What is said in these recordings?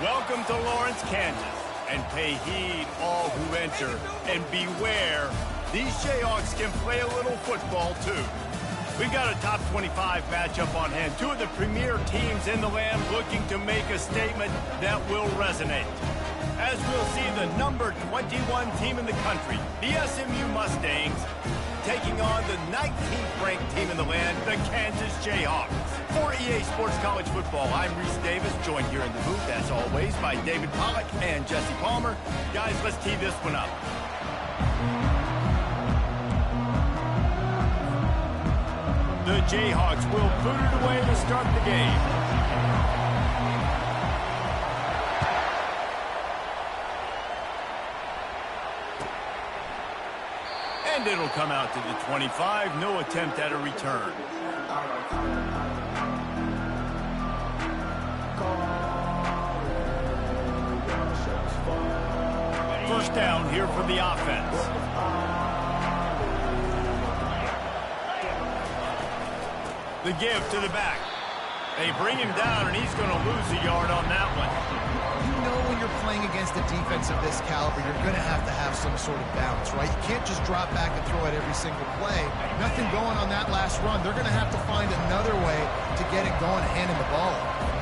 Welcome to Lawrence, Kansas, and pay heed all who enter, and beware, these Jayhawks can play a little football too. We've got a top 25 matchup on hand, two of the premier teams in the land looking to make a statement that will resonate. As we'll see the number 21 team in the country, the SMU Mustangs, taking on the 19th ranked team in the land, the Kansas Jayhawks. For EA Sports College Football, I'm Reese Davis, joined here in the booth, as always, by David Pollack and Jesse Palmer. Guys, let's tee this one up. The Jayhawks will boot it away to start the game. And it'll come out to the 25. No attempt at a return. First down here for the offense. The give to the back. They bring him down, and he's going to lose a yard on that one. You know when you're playing against a defense of this caliber, you're going to have some sort of balance, right? You can't just drop back and throw it every single play. Nothing going on that last run. They're going to have to find another way to get it going and hand him the ball off.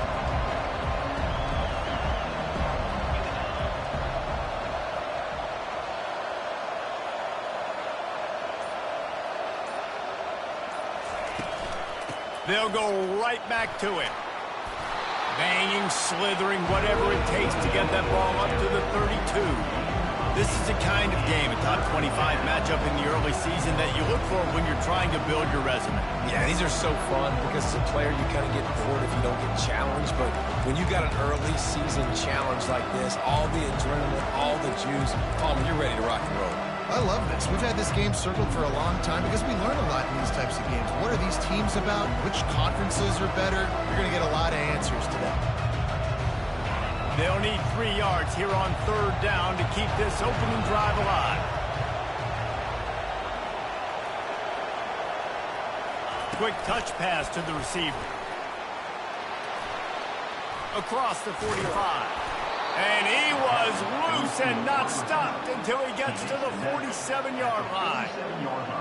They'll go right back to it. Banging, slithering, whatever it takes to get that ball up to the 32. This is the kind of game, a top 25 matchup in the early season, that you look for when you're trying to build your resume. Yeah, these are so fun because as a player you kind of get bored if you don't get challenged. But when you got an early season challenge like this, all the adrenaline, all the juice, Palmer, you're ready to rock and roll. I love this. We've had this game circled for a long time because we learn a lot in these types of games. What are these teams about? Which conferences are better? You're going to get a lot of answers to that. They'll need 3 yards here on third down to keep this opening drive alive. Quick touch pass to the receiver. Across the 45. And he was loose and not stopped until he gets to the 47-yard line.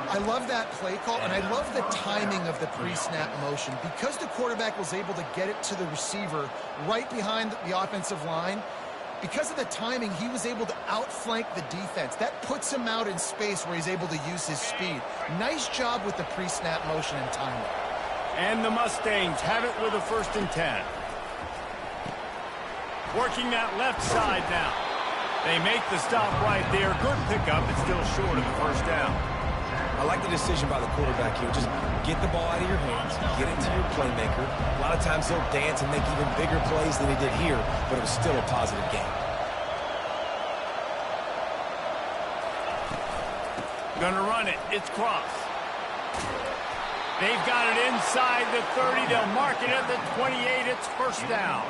I love that play call, and I love the timing of the pre-snap motion. Because the quarterback was able to get it to the receiver right behind the offensive line, because of the timing, he was able to outflank the defense. That puts him out in space where he's able to use his speed. Nice job with the pre-snap motion and timing. And the Mustangs have it with a 1st and 10. Working that left side now. They make the stop right there. Good pickup, but still short of the 1st down. I like the decision by the quarterback here. Just get the ball out of your hands, get it to your playmaker. A lot of times he'll dance and make even bigger plays than he did here, but it was still a positive game. Gonna run it. It's Cross. They've got it inside the 30. They'll mark it at the 28. It's 1st down.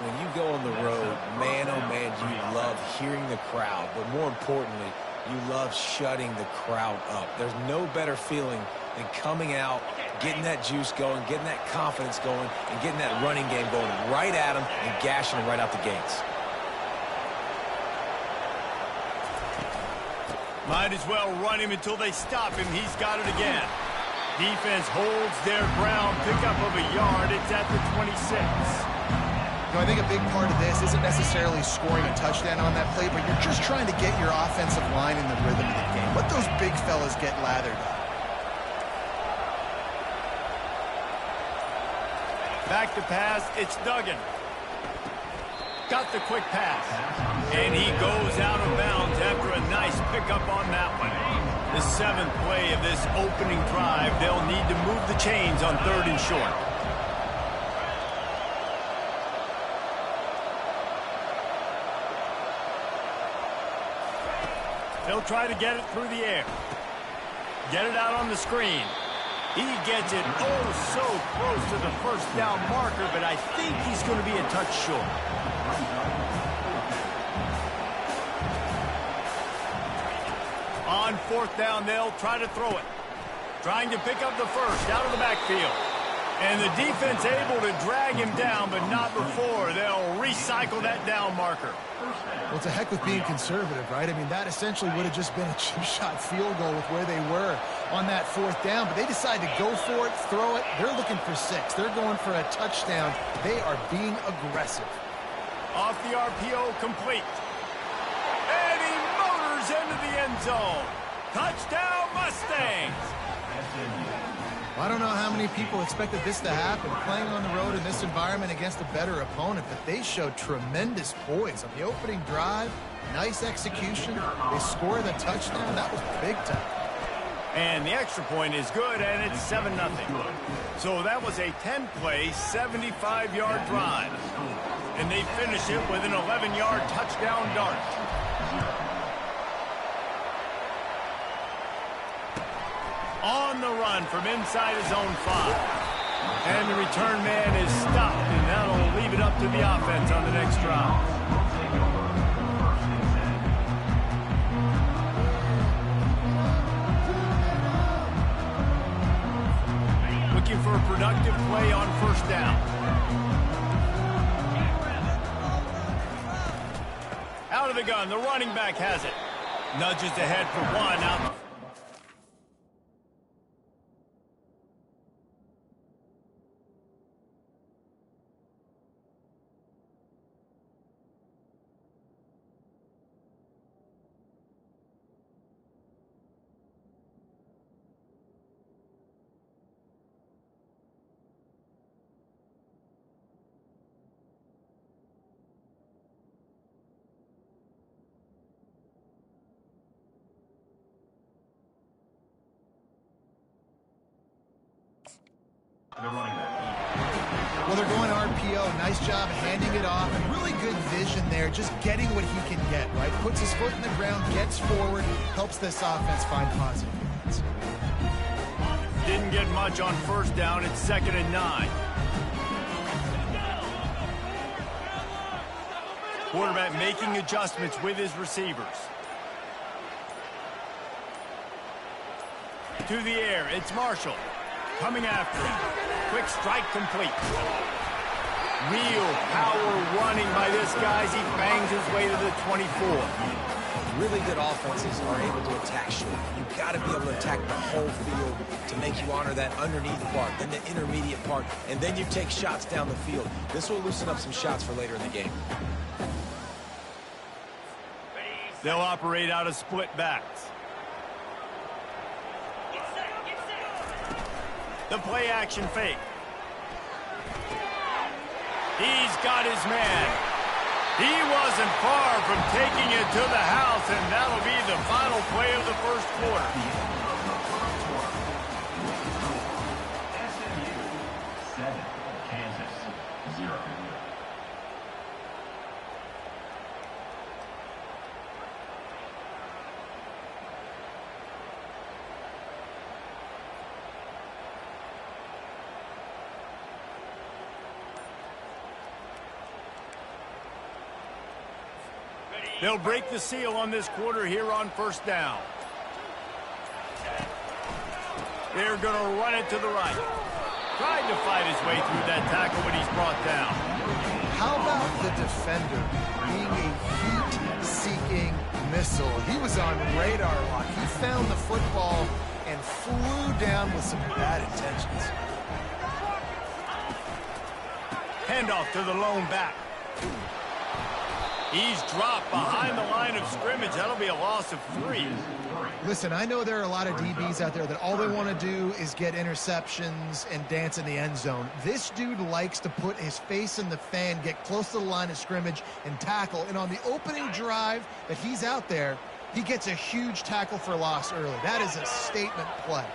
When you go on the road, man, oh man, you love hearing the crowd. But more importantly, you love shutting the crowd up. There's no better feeling than coming out, getting that juice going, getting that confidence going, and getting that running game going right at them and gashing them right out the gates. Might as well run him until they stop him. He's got it again. Defense holds their ground. Pickup of a yard. It's at the 26. You know, I think a big part of this isn't necessarily scoring a touchdown on that play, but you're just trying to get your offensive line in the rhythm of the game. Let those big fellas get lathered up. Back to pass, it's Duggan. Got the quick pass. And he goes out of bounds after a nice pickup on that one. The 7th play of this opening drive, they'll need to move the chains on 3rd and short. They'll try to get it through the air. Get it out on the screen. He gets it oh so close to the 1st down marker, but I think he's going to be a touch short. On 4th down, they'll try to throw it. Trying to pick up the 1st out of the backfield. And the defense able to drag him down, but not before. They'll recycle that down marker. Well, it's a heck with being conservative, right? I mean, that essentially would have just been a two-shot field goal with where they were on that fourth down. But they decide to go for it, throw it. They're looking for 6. They're going for a touchdown. They are being aggressive. Off the RPO, complete. And he motors into the end zone. Touchdown, Mustangs! I don't know how many people expected this to happen, playing on the road in this environment against a better opponent, but they showed tremendous poise on the opening drive. Nice execution. They score the touchdown. That was big time. And the extra point is good, and it's 7-0. So that was a 10-play, 75-yard drive. And they finish it with an 11-yard touchdown dart. On the run from inside his own 5. And the return man is stopped, and that'll leave it up to the offense on the next drive. Looking for a productive play on first down. Out of the gun, the running back has it. Nudges ahead for 1 out. Well, they're going RPO. Nice job handing it off. And really good vision there, just getting what he can get, right? Puts his foot in the ground, gets forward, helps this offense find positive points. Didn't get much on first down. It's 2nd and 9. Quarterback making adjustments with his receivers. To the air, it's Marshall. Coming after him. Quick strike complete. Real power running by this guy as he bangs his way to the 24. Really good offenses are able to attack short. You've got to be able to attack the whole field to make you honor that underneath part, then the intermediate part, and then you take shots down the field. This will loosen up some shots for later in the game. They'll operate out of split backs. The play action fake. He's got his man. He wasn't far from taking it to the house, and that'll be the final play of the first quarter. SMU 7, Kansas 0. They'll break the seal on this quarter here on first down. They're going to run it to the right. Tried to fight his way through that tackle, but he's brought down. How about the defender being a heat-seeking missile? He was on radar lock. He found the football and flew down with some bad intentions. Handoff to the lone back. He's dropped behind the line of scrimmage. That'll be a loss of 3. Listen, I know there are a lot of DBs out there that all they want to do is get interceptions and dance in the end zone. This dude likes to put his face in the fan, get close to the line of scrimmage, and tackle. And on the opening drive that he's out there, he gets a huge tackle for loss early. That is a statement play.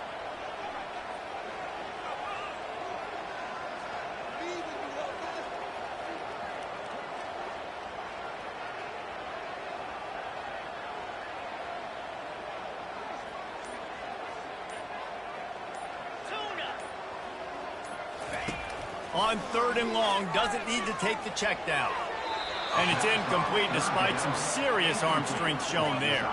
On 3rd and long, doesn't need to take the check down. And it's incomplete despite some serious arm strength shown there.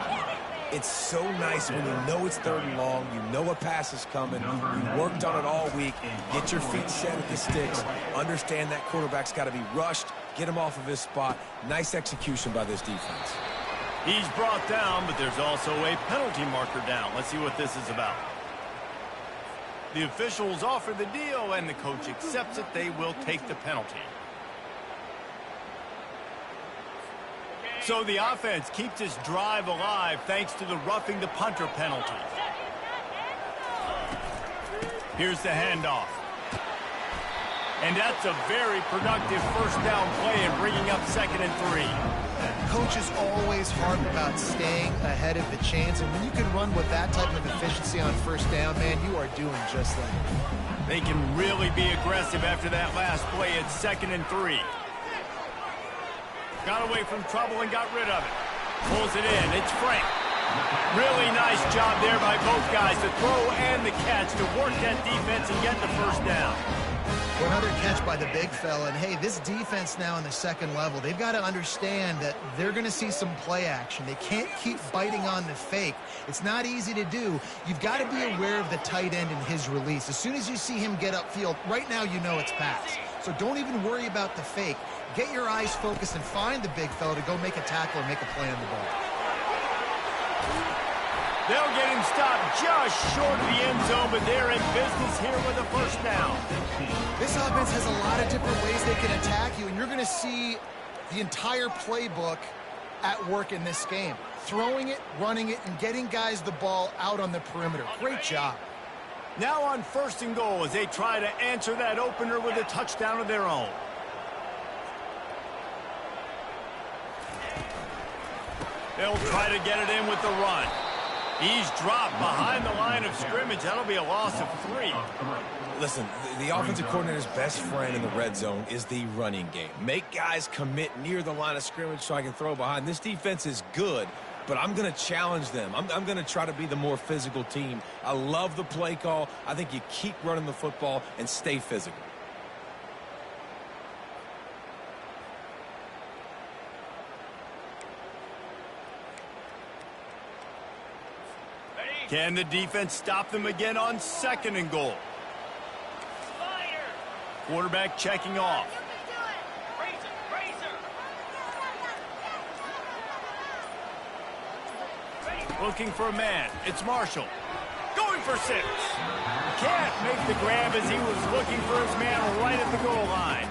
It's so nice when you know it's 3rd and long, you know a pass is coming, you worked on it all week, get your feet set at the sticks, understand that quarterback's got to be rushed, get him off of his spot. Nice execution by this defense. He's brought down, but there's also a penalty marker down. Let's see what this is about. The officials offer the deal, and the coach accepts it. They will take the penalty. So the offense keeps this drive alive thanks to the roughing the punter penalty. Here's the handoff. And that's a very productive first down play and bringing up 2nd and 3. Coaches always harp about staying ahead of the chains, and when you can run with that type of efficiency on first down, man, you are doing just that. They can really be aggressive after that last play. It's 2nd and 3. Got away from trouble and got rid of it. Pulls it in. It's Frank. Really nice job there by both guys, the throw and the catch, to work that defense and get the first down. Well, another catch by the big fella. And, hey, this defense now in the 2nd level, they've got to understand that they're going to see some play action. They can't keep biting on the fake. It's not easy to do. You've got to be aware of the tight end and his release. As soon as you see him get upfield, right now you know it's pass. So don't even worry about the fake. Get your eyes focused and find the big fella to go make a tackle or make a play on the ball. They'll get him stopped just short of the end zone, but they're in business here with a first down. This offense has a lot of different ways they can attack you, and you're going to see the entire playbook at work in this game. Throwing it, running it, and getting guys the ball out on the perimeter. Great job. Now on 1st and goal as they try to answer that opener with a touchdown of their own. They'll try to get it in with the run. He's dropped behind the line of scrimmage. That'll be a loss of 3. Listen, the offensive coordinator's best friend in the red zone is the running game. Make guys commit near the line of scrimmage so I can throw behind. This defense is good, but I'm going to challenge them. I'm going to try to be the more physical team. I love the play call. I think you keep running the football and stay physical. Can the defense stop them again on 2nd and goal? Quarterback checking off. Looking for a man. It's Marshall. Going for 6. Can't make the grab as he was looking for his man right at the goal line.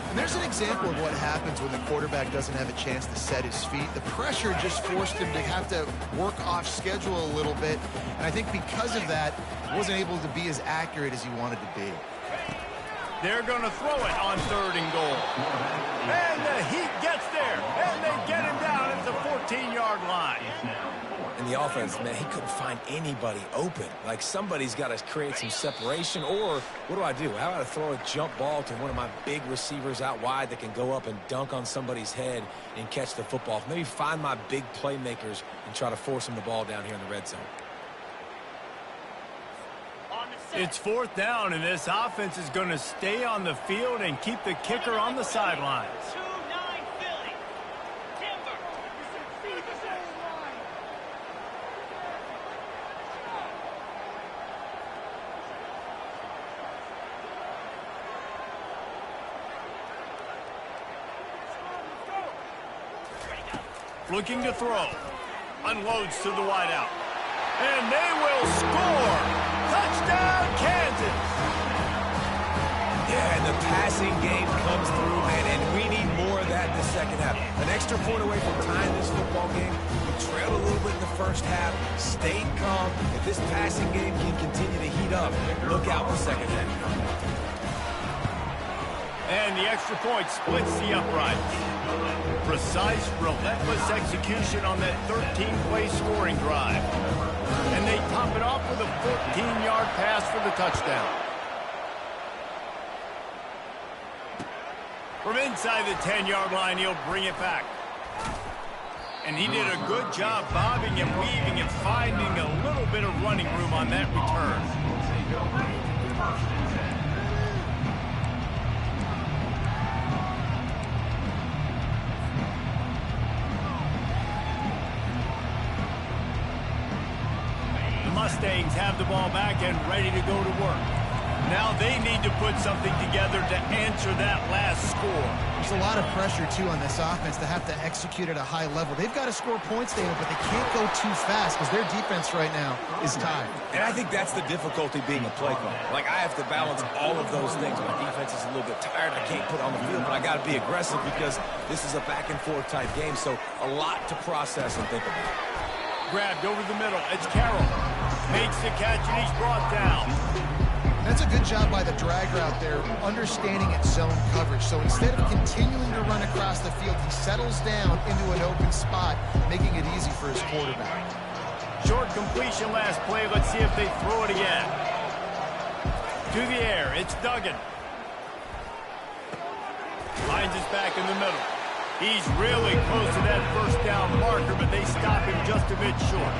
And there's an example of what happens when the quarterback doesn't have a chance to set his feet. The pressure just forced him to have to work off schedule a little bit. And I think because of that, he wasn't able to be as accurate as he wanted to be. They're going to throw it on 3rd and goal. And the Heat gets there. And they get him down at the 14-yard line. And the offense, man, he couldn't find anybody open. Like, somebody's got to create some separation. Or what do I do? How about I throw a jump ball to one of my big receivers out wide that can go up and dunk on somebody's head and catch the football? Maybe find my big playmakers and try to force them the ball down here in the red zone. It's 4th down, and this offense is going to stay on the field and keep the kicker on the sidelines. Looking to throw. Unloads to the wideout. And they will score! Touchdown, Kansas! Yeah, and the passing game comes through, man, and we need more of that in the 2nd half. An extra point away from tying this football game. We trailed a little bit in the 1st half, stayed calm. If this passing game can continue to heat up, look out in the 2nd half. And the extra point splits the uprights. Precise, relentless execution on that 13-play scoring drive. And they top it off with a 14-yard pass for the touchdown. From inside the 10-yard line, he'll bring it back. And he did a good job bobbing and weaving and finding a little bit of running room on that return. Mustangs have the ball back and ready to go to work. Now they need to put something together to answer that last score. There's a lot of pressure, too, on this offense to have to execute at a high level. They've got to score points, David, but they can't go too fast because their defense right now is tired. And I think that's the difficulty being a play caller. Like, I have to balance all of those things. My defense is a little bit tired. I can't put it on the field, but I got to be aggressive because this is a back-and-forth type game, so a lot to process and think about. Grabbed over the middle. It's Carroll. Makes the catch, and he's brought down. That's a good job by the drag route there, understanding its zone coverage. So instead of continuing to run across the field, he settles down into an open spot, making it easy for his quarterback. Short completion last play. Let's see if they throw it again. To the air. It's Duggan. Finds his back in the middle. He's really close to that first down marker, but they stop him just a bit short.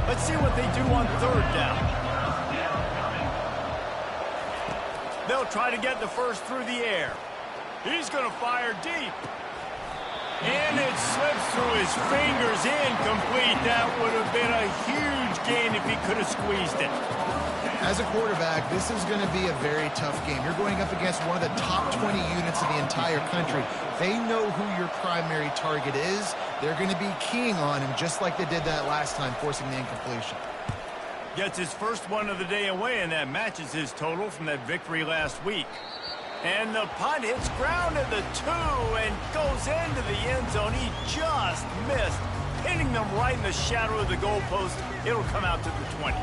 Let's see what they do on third down. They'll try to get the first through the air. He's going to fire deep. And it slips through his fingers, incomplete. That would have been a huge gain if he could have squeezed it. As a quarterback, this is going to be a very tough game. You're going up against one of the top 20 units in the entire country. They know who your primary target is. They're going to be keying on him just like they did that last time, forcing the incompletion. Gets his first one of the day away, and that matches his total from that victory last week. And the punt hits ground at the 2 and goes into the end zone. He just missed, hitting them right in the shadow of the goalpost. It'll come out to the 20.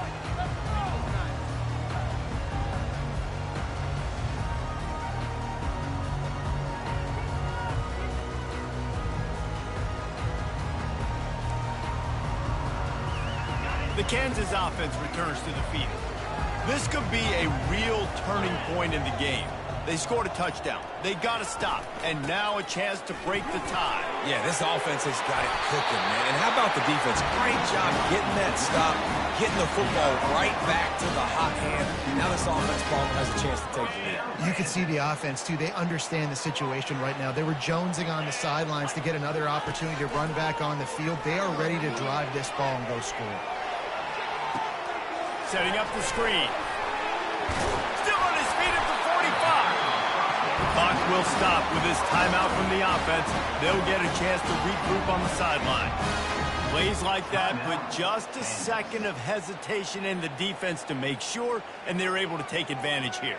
The Kansas offense returns to the field. This could be a real turning point in the game. They scored a touchdown. They got to stop. And now a chance to break the tie. Yeah, this offense has got it cooking, man. And how about the defense? Great job getting that stop, getting the football right back to the hot hand. Now this offense ball has a chance to take the lead. You can see the offense, too. They understand the situation right now. They were jonesing on the sidelines to get another opportunity to run back on the field. They are ready to drive this ball and go score. Setting up the screen. Still on his feet at the 45. The clock will stop with this timeout from the offense. They'll get a chance to regroup on the sideline. Plays like that, but just a second of hesitation in the defense to make sure, and they're able to take advantage here.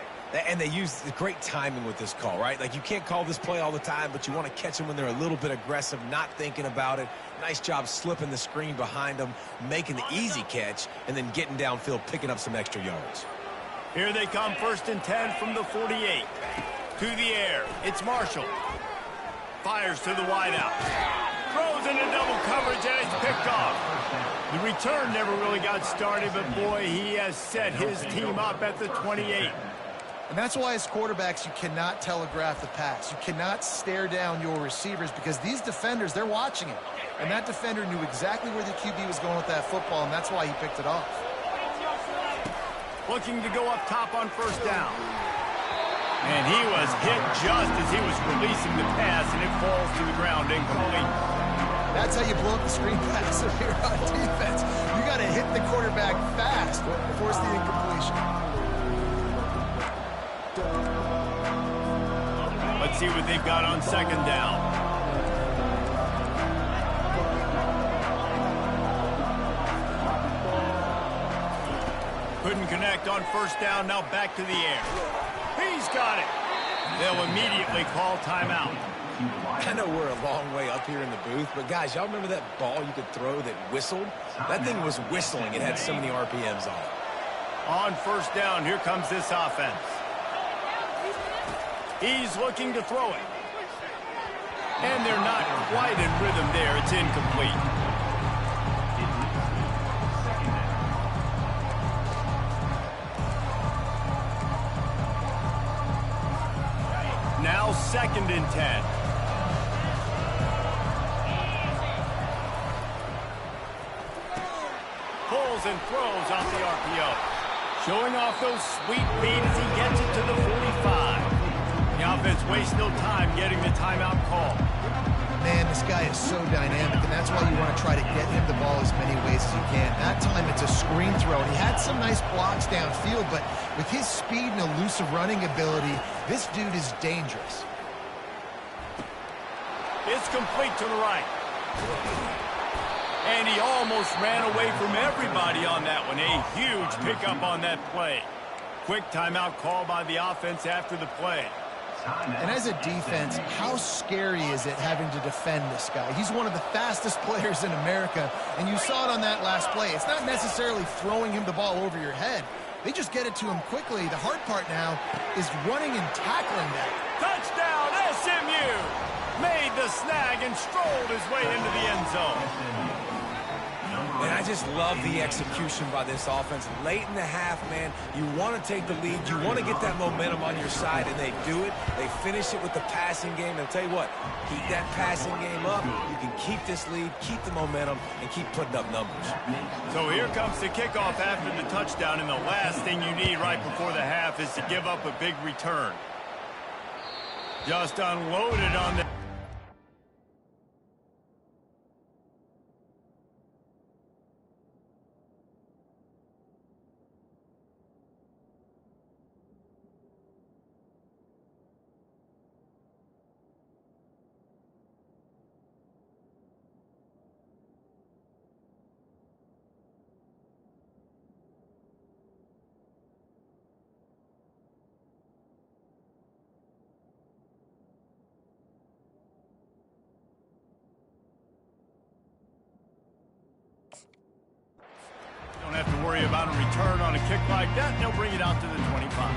And they use great timing with this call, right? Like, you can't call this play all the time, but you want to catch them when they're a little bit aggressive, not thinking about it. Nice job slipping the screen behind them, making the easy catch, and then getting downfield, picking up some extra yards. Here they come, 1st and 10 from the 48. To the air, it's Marshall. Fires to the wideout. Throws into double coverage, and it's picked off. The return never really got started, but boy, he has set his team up at the 28. And that's why as quarterbacks, you cannot telegraph the pass. You cannot stare down your receivers because these defenders, they're watching it. And that defender knew exactly where the QB was going with that football, and that's why he picked it off. Looking to go up top on 1st down. And he was hit just as he was releasing the pass, and it falls to the ground incomplete. That's how you blow up the screen pass if you're on defense. You got to hit the quarterback fast to force the incompletion. Let's see what they've got on 2nd down. Couldn't connect on 1st down, now back to the air. He's got it. They'll immediately call timeout. I know we're a long way up here in the booth, but guys, y'all remember that ball you could throw that whistled? That thing was whistling. It had so many RPMs on it. On 1st down, here comes this offense. He's looking to throw it. And they're not quite in rhythm there. It's incomplete. Now 2nd and 10. Pulls and throws off the RPO. Showing off those sweet feet as he gets it to the 45. The offense wastes no time getting the timeout call. man, this guy is so dynamic, and that's why you want to try to get him the ball as many ways as you can. That time, it's a screen throw, and he had some nice blocks downfield, but with his speed and elusive running ability, this dude is dangerous. It's complete to the right. And he almost ran away from everybody on that one. A huge pickup on that play. Quick timeout call by the offense after the play. And as a defense, how scary is it having to defend this guy? He's one of the fastest players in America, and you saw it on that last play. It's not necessarily throwing him the ball over your head. They just get it to him quickly. The hard part now is running and tackling that. Touchdown, SMU! Made the snag and strolled his way into the end zone. And I just love the execution by this offense. Late in the half, man, you want to take the lead. You want to get that momentum on your side, and they do it. They finish it with the passing game. And I'll tell you what, keep that passing game up. You can keep this lead, keep the momentum, and keep putting up numbers. So here comes the kickoff after the touchdown, and the last thing you need right before the half is to give up a big return. Just unloaded on the... Don't have to worry about a return on a kick like that. They'll bring it out to the 25.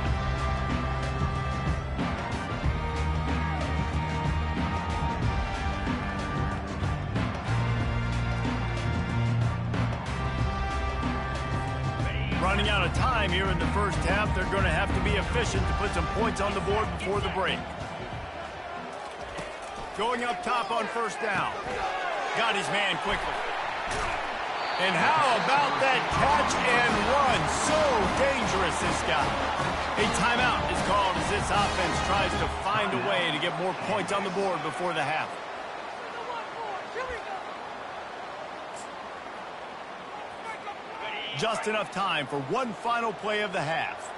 Running out of time here in the first half. They're going to have to be efficient to put some points on the board before the break. Going up top on first down. Got his man quickly. And how about that catch and run? So dangerous, this guy. A timeout is called as this offense tries to find a way to get more points on the board before the half. Just enough time for one final play of the half.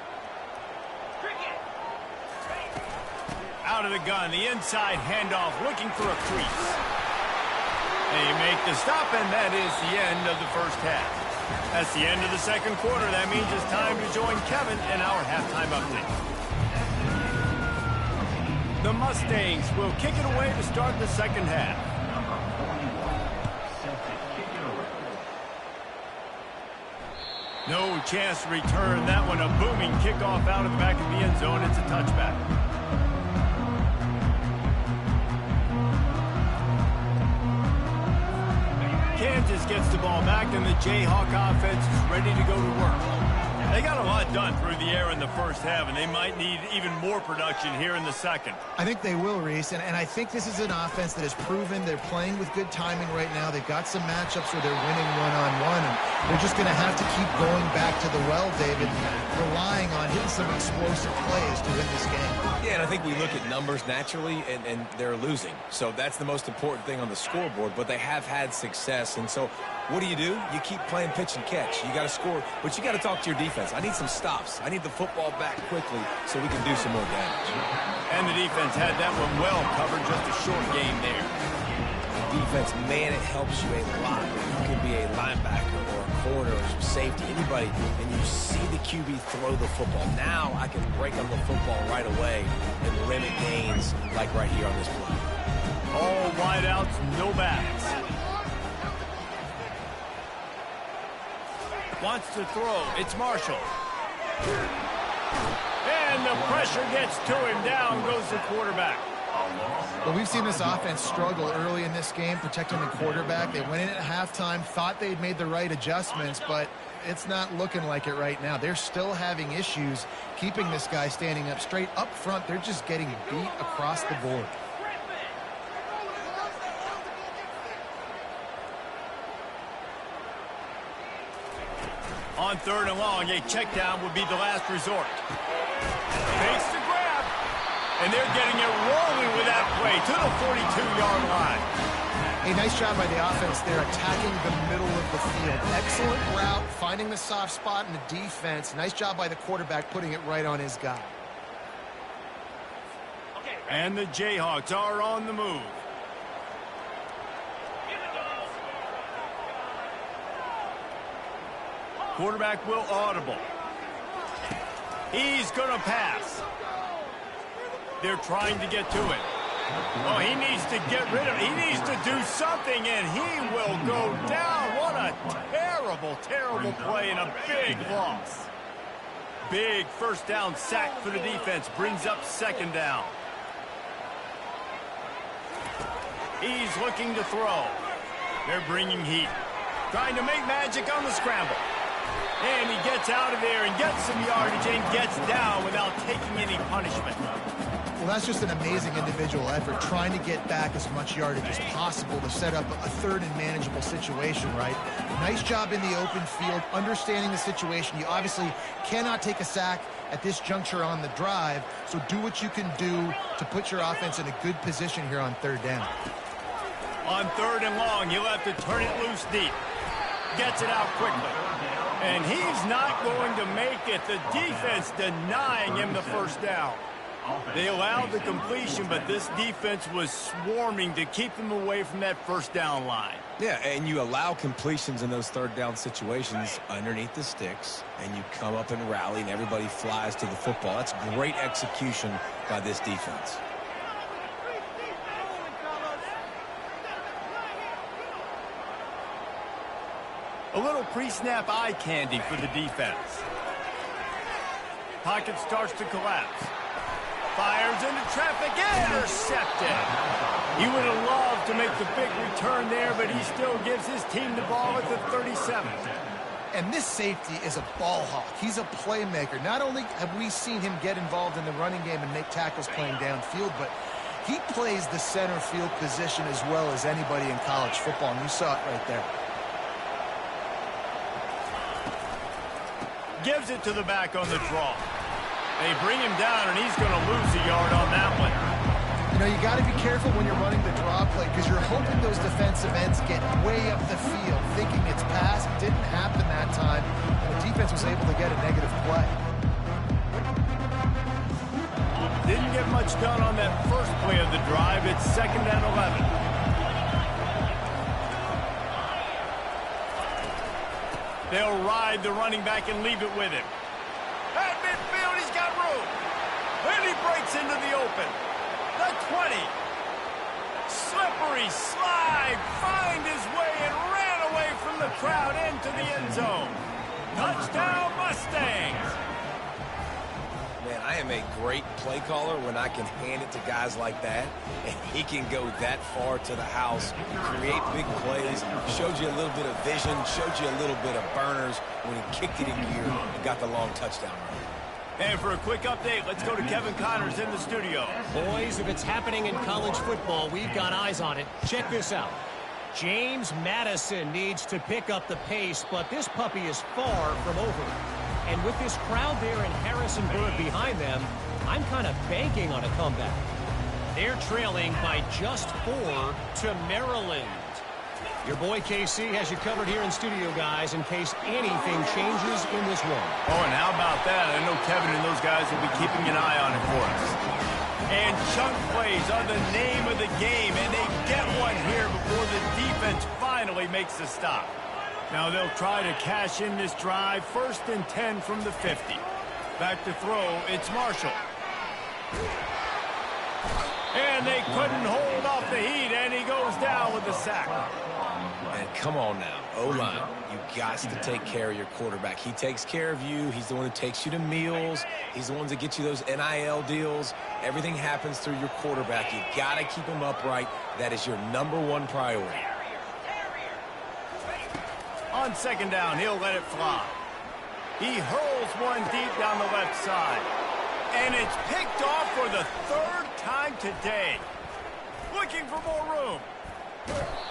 Out of the gun, the inside handoff, looking for a crease. They make the stop, and that is the end of the first half. That's the end of the second quarter. That means it's time to join Kevin in our halftime update. The Mustangs will kick it away to start the second half. No chance to return that one. A booming kickoff out of the back of the end zone. It's a touchback. Kansas gets the ball back, and the Jayhawk offense is ready to go to work. They got a lot done through the air in the first half, and they might need even more production here in the second. I think they will, Reese, and I think this is an offense that has proven they're playing with good timing right now. They've got some matchups where they're winning one-on-one, and they're just going to have to keep going back to the well, David, relying on hitting some explosive plays to win this game. Yeah, and I think we look at numbers naturally, and they're losing. So that's the most important thing on the scoreboard, but they have had success. And so what do? You keep playing pitch and catch. You got to score, but you got to talk to your defense. I need some stops. I need the football back quickly so we can do some more damage. And the defense had that one well covered, just a short game there. The defense, man, it helps you a lot. You can be a linebacker or a corner or some safety, anybody, and you see the QB throw the football. Now I can break on the football right away and limit gains like right here on this play. All wideouts, no backs. Wants to throw. It's Marshall. And the pressure gets to him. Down goes the quarterback. Well, we've seen this offense struggle early in this game, protecting the quarterback. They went in at halftime, thought they'd made the right adjustments, but it's not looking like it right now. They're still having issues keeping this guy standing up straight. Up front, they're just getting beat across the board. On third and long, a check down would be the last resort. Makes the grab. And they're getting it rolling with that play to the 42-yard line. A nice job by the offense there, attacking the middle of the field. Excellent route, finding the soft spot in the defense. Nice job by the quarterback putting it right on his guy. And the Jayhawks are on the move. Quarterback will audible. He's going to pass. They're trying to get to it. Oh, he needs to get rid of it. He needs to do something, and he will go down. What a terrible, terrible play and a big loss. Big first down sack for the defense. Brings up second down. He's looking to throw. They're bringing heat. Trying to make magic on the scramble. And he gets out of there and gets some yardage and gets down without taking any punishment. Well, that's just an amazing individual effort, trying to get back as much yardage as possible to set up a third and manageable situation, right? Nice job in the open field, understanding the situation. You obviously cannot take a sack at this juncture on the drive, so do what you can do to put your offense in a good position here on third down. On third and long, he'll have to turn it loose deep. Gets it out quickly. And he's not going to make it. The defense denying him the first down. They allowed the completion, but this defense was swarming to keep them away from that first down line. Yeah, and you allow completions in those third down situations underneath the sticks, and you come up and rally, and everybody flies to the football. That's great execution by this defense. A little pre-snap eye candy for the defense. Pocket starts to collapse. Fires into traffic, intercepted. He would have loved to make the big return there, but he still gives his team the ball at the 37. And this safety is a ball hawk. He's a playmaker. Not only have we seen him get involved in the running game and make tackles playing downfield, but he plays the center field position as well as anybody in college football, and you saw it right there. Gives it to the back on the draw. They bring him down, and he's going to lose a yard on that one. You know, you got to be careful when you're running the draw play because you're hoping those defensive ends get way up the field, thinking it's pass. It didn't happen that time, and the defense was able to get a negative play. Didn't get much done on that first play of the drive. It's second and 11. They'll ride the running back and leave it with him. At midfield, he's got room. Then he breaks into the open. The 20. Slippery slide. Find his way and ran away from the crowd into the end zone. Touchdown, Mustangs. Man, I am a great play caller when I can hand it to guys like that, and he can go that far to the house, create big plays, showed you a little bit of vision, showed you a little bit of burners when he kicked it in gear and got the long touchdown run. And for a quick update, let's go to Kevin Connors in the studio. Boys, if it's happening in college football, we've got eyes on it. Check this out. James Madison needs to pick up the pace, but this puppy is far from over. And with this crowd there in Harrisonburg behind them, I'm kind of banking on a comeback. They're trailing by just 4 to Maryland. Your boy KC has you covered here in studio, guys, in case anything changes in this one. Oh, and how about that? I know Kevin and those guys will be keeping an eye on it for us. And chunk plays are the name of the game, and they get one here before the defense finally makes the stop. Now they'll try to cash in this drive. First and 10 from the 50. Back to throw, it's Marshall. And they couldn't hold off the heat, and he goes down with the sack. And come on now, O-line, you got to take care of your quarterback. He takes care of you. He's the one who takes you to meals. He's the one that gets you those NIL deals. Everything happens through your quarterback. You got to keep him upright. That is your #1 priority. On second down, he'll let it fly. He hurls one deep down the left side. And it's picked off for the 3rd time today. Looking for more room.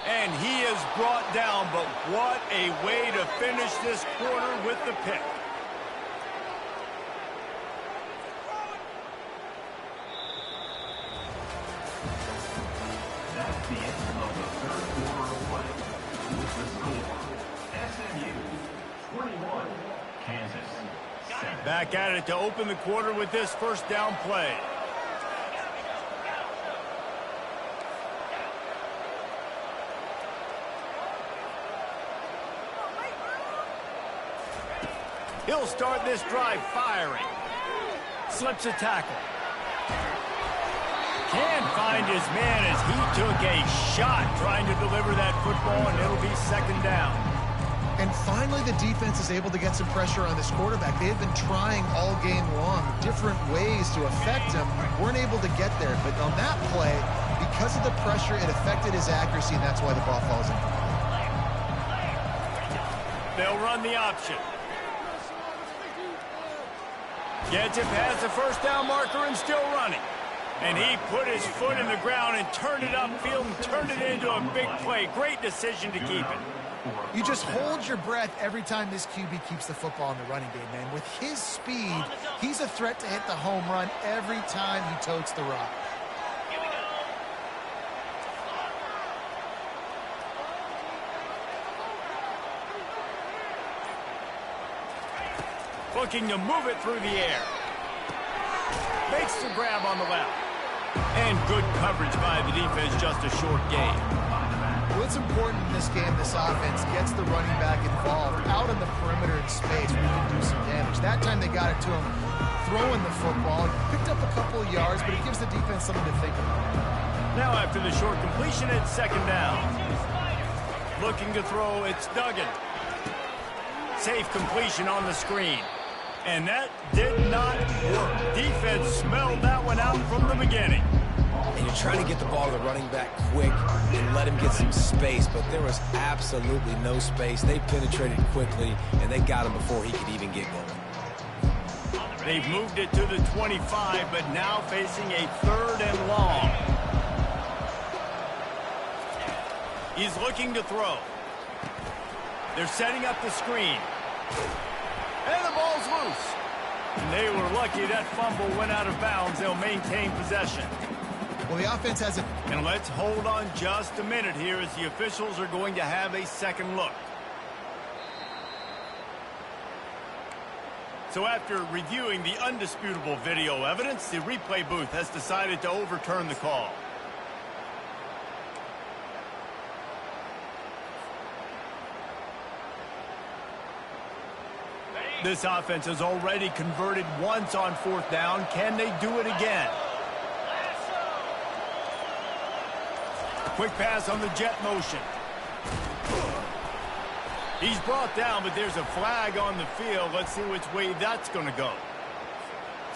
And he is brought down, but what a way to finish this quarter with the pick. the end of the third quarter of play. With the score, SMU 21, Kansas 7. Back at it to open the quarter with this first down play. He'll start this drive firing. Slips a tackle. Can't find his man as he took a shot trying to deliver that football, and it'll be second down. And finally, the defense is able to get some pressure on this quarterback. They have been trying all game long different ways to affect him. Weren't able to get there. But on that play, because of the pressure, it affected his accuracy, and that's why the ball falls in. They'll run the option. Gets it past the first down marker and still running. And he put his foot in the ground and turned it upfield and turned it into a big play. Great decision to keep it. You just hold your breath every time this QB keeps the football in the running game, man. With his speed, he's a threat to hit the home run every time he totes the rock. Looking to move it through the air. Makes the grab on the left. And good coverage by the defense, just a short gain. Well, it's important in this game, this offense gets the running back involved out on the perimeter in space where he can do some damage. That time they got it to him throwing the football. Picked up a couple of yards, but it gives the defense something to think about. Now after the short completion, it's second down. Looking to throw, it's Duggan. Safe completion on the screen. And that did not work. Defense smelled that one out from the beginning. And you're trying to get the ball to the running back quick and let him get some space, but there was absolutely no space. They penetrated quickly, and they got him before he could even get going. They've moved it to the 25, but now facing a third and long. He's looking to throw. They're setting up the screen. And the ball's loose. And they were lucky that fumble went out of bounds. They'll maintain possession. Well, the offense has a... And let's hold on just a minute here as the officials are going to have a second look. So after reviewing the undisputable video evidence, the replay booth has decided to overturn the call. This offense has already converted once on fourth down. Can they do it again? Quick pass on the jet motion. He's brought down, but there's a flag on the field. Let's see which way that's going to go.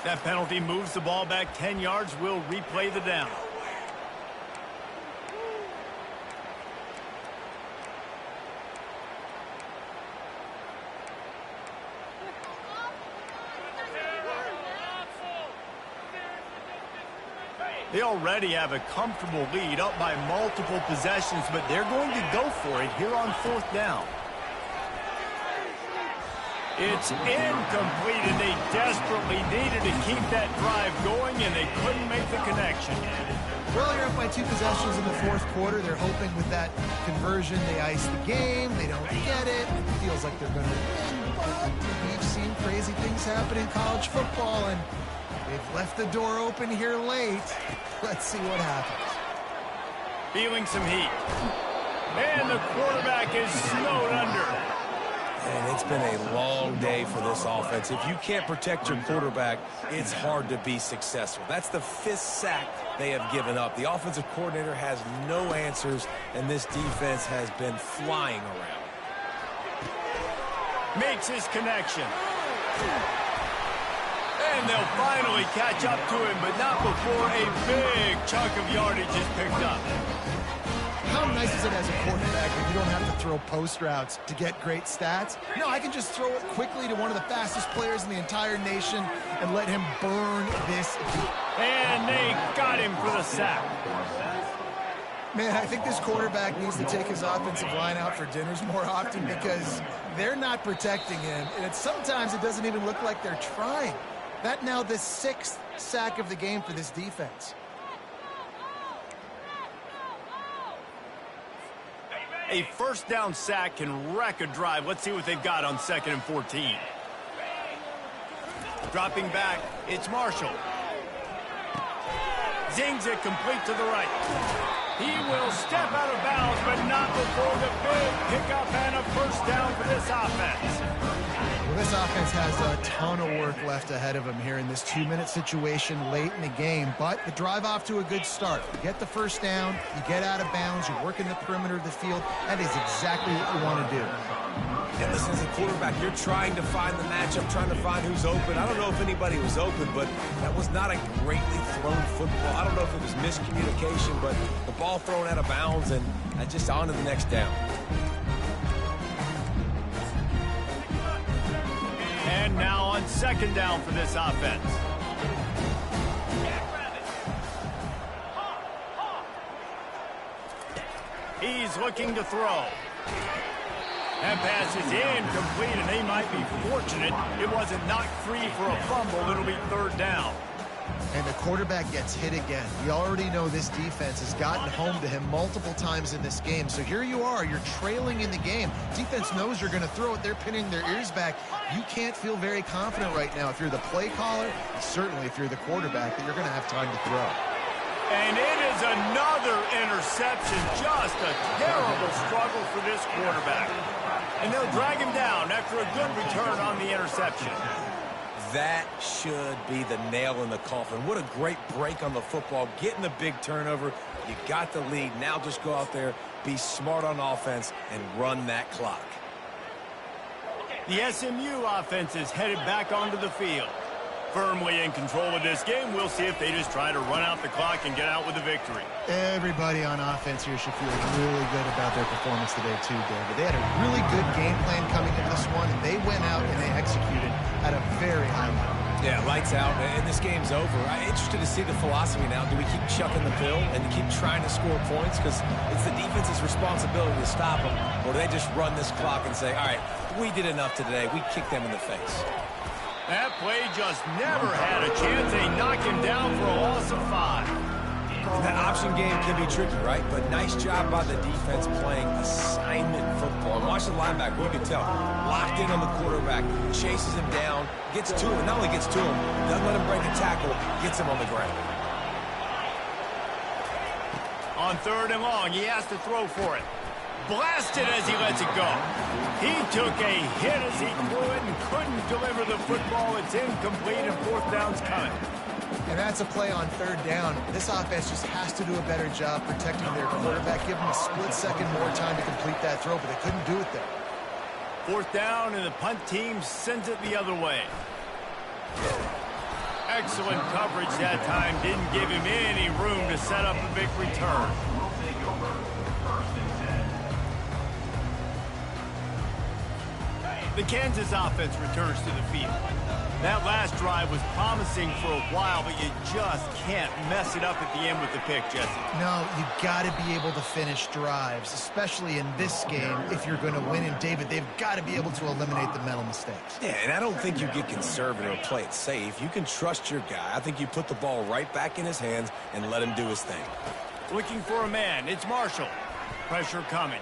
That penalty moves the ball back 10 yards. We'll replay the down. They already have a comfortable lead up by multiple possessions, but they're going to go for it here on fourth down. It's incomplete, and they desperately needed to keep that drive going, and they couldn't make the connection. Well, you're up by 2 possessions in the fourth quarter. They're hoping with that conversion they ice the game. They don't get it. It feels like they're going to win, but we've seen crazy things happen in college football, and they've left the door open here late. Let's see what happens. Feeling some heat. And the quarterback is snowed under. And it's been a long day for this offense. If you can't protect your quarterback, it's hard to be successful. That's the 5th sack they have given up. The offensive coordinator has no answers, and this defense has been flying around. Makes his connection. And they'll finally catch up to him, but not before a big chunk of yardage is picked up. How nice is it as a quarterback when you don't have to throw post routes to get great stats? No, I can just throw it quickly to one of the fastest players in the entire nation and let him burn this deep. And they got him for the sack. Man, I think this quarterback needs to take his offensive line out for dinners more often because they're not protecting him. And sometimes it doesn't even look like they're trying. That now the 6th sack of the game for this defense. A first down sack can wreck a drive. Let's see what they've got on 2nd and 14. Dropping back, it's Marshall. Zings it complete to the right. He will step out of bounds, but not before the big pickup and a first down for this offense. Well, this offense has a ton of work left ahead of them here in this 2-minute situation late in the game, but the drive off to a good start. You get the first down, you get out of bounds, you work in the perimeter of the field. That is exactly what you want to do. And listen, as a quarterback, you're trying to find the matchup, trying to find who's open. I don't know if anybody was open, but that was not a greatly thrown football. I don't know if it was miscommunication, but the ball thrown out of bounds and just on to the next down. And now on 2nd down for this offense. He's looking to throw. That pass is incomplete, and they might be fortunate it wasn't knocked free for a fumble. It'll be 3rd down. And the quarterback gets hit again. We already know this defense has gotten home to him multiple times in this game. So here you are, you're trailing in the game. Defense knows you're going to throw it. They're pinning their ears back. You can't feel very confident right now if you're the play caller, and certainly if you're the quarterback, that you're going to have time to throw. And it is another interception. Just a terrible struggle for this quarterback. And they'll drag him down after a good return on the interception. That should be the nail in the coffin. What a great break on the football. Getting the big turnover. You got the lead. Now just go out there, be smart on offense, and run that clock. The SMU offense is headed back onto the field. Firmly in control of this game. We'll see if they just try to run out the clock and get out with a victory. Everybody on offense here should feel really good about their performance today too, David. They had a really good game plan coming into this one, and they went out and they executed at a very high level. Yeah, lights out, and this game's over. I'm interested to see the philosophy now. Do we keep chucking the pill and keep trying to score points? Because it's the defense's responsibility to stop them. Or do they just run this clock and say, all right, we did enough today. We kicked them in the face. That play just never had a chance. They knock him down for a loss of 5. That option game can be tricky, right? But nice job by the defense playing assignment football. And watch the linebacker. You can tell. Locked in on the quarterback. Chases him down. Gets to him. Not only gets to him, doesn't let him break a tackle. Gets him on the ground. On 3rd and long, he has to throw for it. Blasted as he lets it go. He took a hit as he threw it and couldn't deliver the football. It's incomplete and 4th down's coming. And that's a play on 3rd down. This offense just has to do a better job protecting their quarterback. Give them a split second more time to complete that throw, but they couldn't do it there. 4th down, and the punt team sends it the other way. Excellent coverage that time. Didn't give him any room to set up a big return. The Kansas offense returns to the field. That last drive was promising for a while, but you just can't mess it up at the end with the pick, Jesse. No, you got to be able to finish drives, especially in this game if you're going to win. And, David, they've got to be able to eliminate the mental mistakes. Yeah, and I don't think you get conservative or play it safe. You can trust your guy. I think you put the ball right back in his hands and let him do his thing. Looking for a man. It's Marshall. Pressure coming.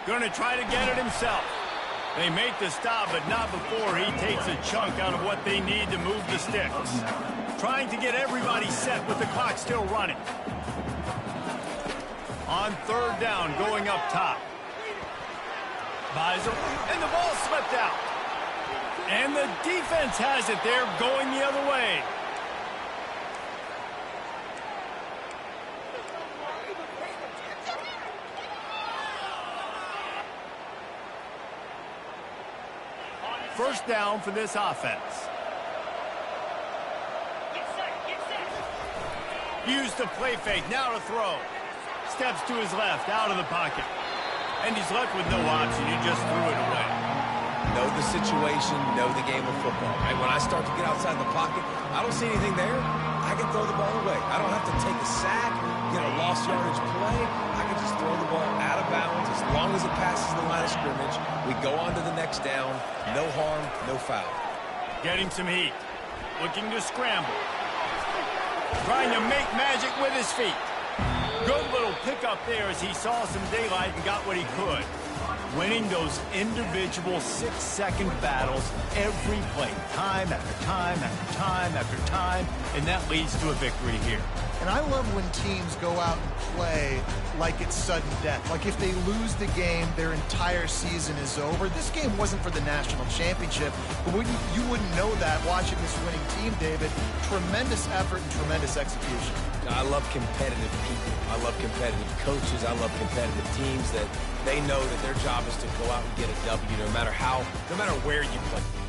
Going to try to get it himself. They make the stop, but not before he takes a chunk out of what they need to move the sticks. Trying to get everybody set with the clock still running. On 3rd down, going up top. Beisel, and the ball slipped out. And the defense has it. They're going the other way. First down for this offense. Used to play fake, now to throw. Steps to his left, out of the pocket. And he's left with no option, he just threw it away. Know the situation, know the game of football. Right? When I start to get outside the pocket, I don't see anything there, I can throw the ball away. I don't have to take a sack, get a lost yardage play. I can just throw the ball out of bounds as long as it passes the line of scrimmage. We go on to the next down. No harm, no foul. Getting some heat. Looking to scramble. Trying to make magic with his feet. Good little pickup there as he saw some daylight and got what he could. Winning those individual 6-second battles every play, time after time after time after time, and that leads to a victory here. And I love when teams go out and play like it's sudden death. Like if they lose the game, their entire season is over. This game wasn't for the national championship, but you wouldn't know that watching this winning team, David. Tremendous effort and tremendous execution. I love competitive people. I love competitive coaches. I love competitive teams that they know that their job is to go out and get a W no matter where you play.